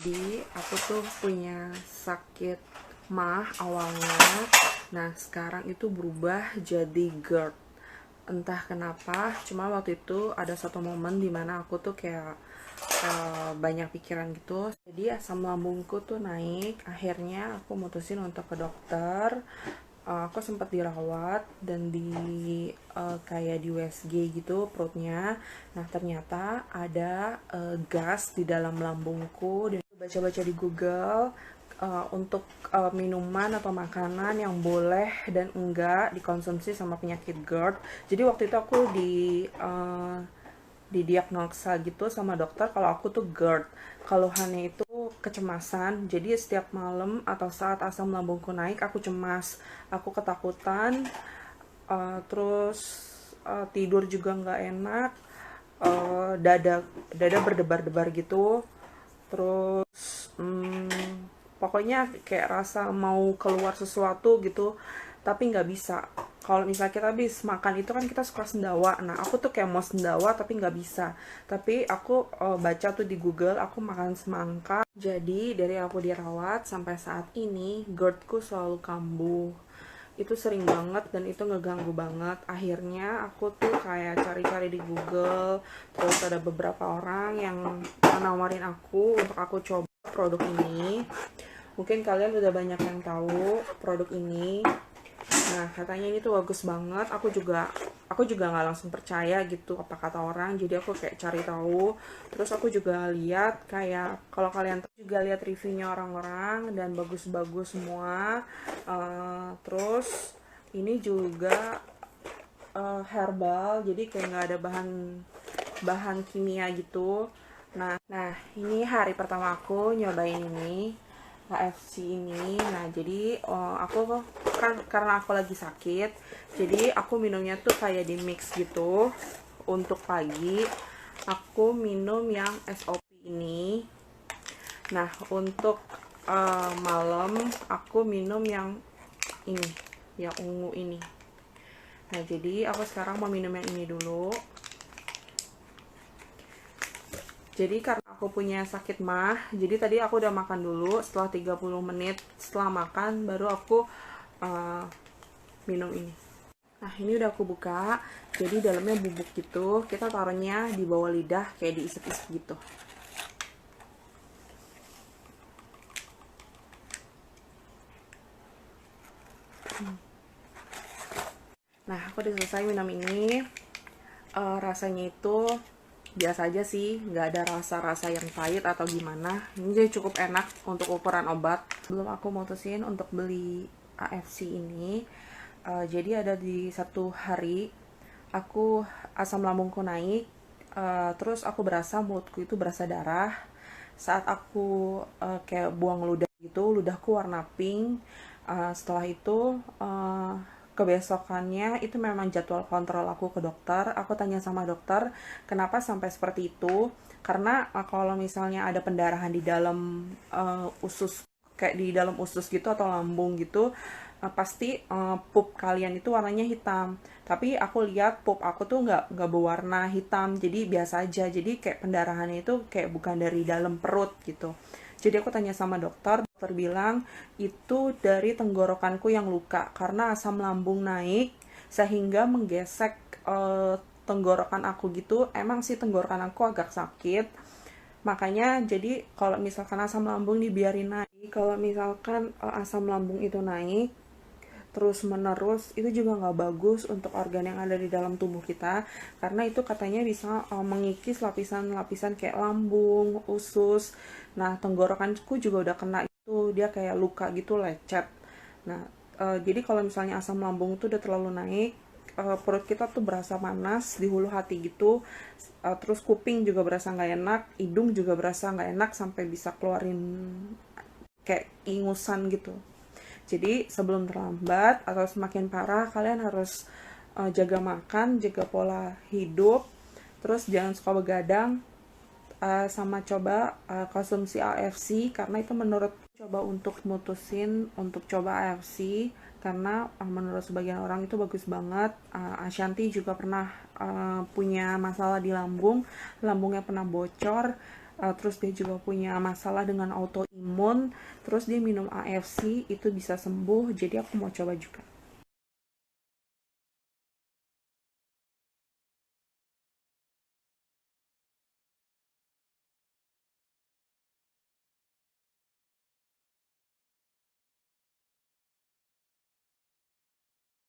Jadi aku tuh punya sakit mah awalnya. Nah sekarang itu berubah jadi GERD. Entah kenapa, cuma waktu itu ada satu momen dimana aku tuh kayak banyak pikiran gitu. Jadi asam lambungku tuh naik. Akhirnya aku mutusin untuk ke dokter. Aku sempat dirawat dan kayak di USG gitu perutnya. Nah ternyata ada gas di dalam lambungku. Dan baca-baca di Google untuk minuman atau makanan yang boleh dan enggak dikonsumsi sama penyakit GERD. Jadi waktu itu aku didiagnosa gitu sama dokter kalau aku tuh GERD. Keluhannya itu kecemasan. Jadi setiap malam atau saat asam lambungku naik aku cemas, aku ketakutan, terus tidur juga nggak enak, dada berdebar-debar gitu. Terus pokoknya kayak rasa mau keluar sesuatu gitu tapi nggak bisa. Kalau misalnya kita habis makan itu kan kita suka sendawa. Nah aku tuh kayak mau sendawa tapi nggak bisa. Tapi aku baca tuh di Google, aku makan semangka. Jadi dari aku dirawat sampai saat ini GERD-ku selalu kambuh. Itu sering banget dan itu ngeganggu banget. Akhirnya aku tuh kayak cari-cari di Google. Terus ada beberapa orang yang nawarin aku untuk aku coba produk ini. Mungkin kalian udah banyak yang tahu produk ini. Nah katanya ini tuh bagus banget. Aku juga nggak langsung percaya gitu apa kata orang. Jadi aku kayak cari tahu. Terus aku juga lihat kayak kalau kalian juga lihat reviewnya orang-orang dan bagus-bagus semua. Terus ini juga herbal. Jadi kayak nggak ada bahan kimia gitu. Nah, ini hari pertama aku nyobain ini KFC ini. Nah, jadi aku kan karena aku lagi sakit, jadi aku minumnya tuh kayak di mix gitu. Untuk pagi, aku minum yang SOP ini. Nah, untuk malam, aku minum yang ini, yang ungu ini. Nah, jadi aku sekarang mau minum yang ini dulu. Jadi karena aku punya sakit mah, jadi tadi aku udah makan dulu. Setelah 30 menit setelah makan baru aku uh, minum ini. Nah ini udah aku buka. Jadi dalamnya bubuk gitu. Kita taruhnya di bawah lidah kayak diisep-isep gitu. Nah aku udah selesai minum ini. Rasanya itu biasa aja sih, nggak ada rasa-rasa yang pahit atau gimana. Ini jadi cukup enak untuk ukuran obat. Belum aku mutusin untuk beli AFC ini. Jadi ada di satu hari aku asam lambungku naik, terus aku berasa mulutku itu berasa darah. Saat aku kayak buang ludah gitu, ludahku warna pink. Setelah itu kebesokannya itu memang jadwal kontrol aku ke dokter. Aku tanya sama dokter kenapa sampai seperti itu, karena kalau misalnya ada pendarahan di dalam usus, kayak di dalam usus gitu atau lambung gitu, pasti pup kalian itu warnanya hitam. Tapi aku lihat pup aku tuh nggak berwarna hitam, jadi biasa aja. Jadi kayak pendarahannya itu kayak bukan dari dalam perut gitu. Jadi aku tanya sama dokter bilang itu dari tenggorokanku yang luka karena asam lambung naik sehingga menggesek tenggorokan aku gitu. Emang sih tenggorokan aku agak sakit. Makanya jadi kalau misalkan asam lambung dibiarin naik, kalau misalkan asam lambung itu naik terus menerus, itu juga nggak bagus untuk organ yang ada di dalam tubuh kita, karena itu katanya bisa mengikis lapisan-lapisan kayak lambung, usus. Nah tenggorokanku juga udah kena itu, dia kayak luka gitu, lecet. Nah jadi kalau misalnya asam lambung itu udah terlalu naik, perut kita tuh berasa panas di hulu hati gitu. Terus kuping juga berasa nggak enak, hidung juga berasa nggak enak sampai bisa keluarin kayak ingusan gitu. Jadi sebelum terlambat atau semakin parah, kalian harus jaga makan, jaga pola hidup, terus jangan suka begadang, sama coba konsumsi AFC, karena itu menurut coba untuk mutusin untuk coba AFC karena menurut sebagian orang itu bagus banget. Ashanti juga pernah punya masalah di lambung, lambungnya pernah bocor. Terus dia juga punya masalah dengan autoimun, terus dia minum AFC itu bisa sembuh, jadi aku mau coba juga.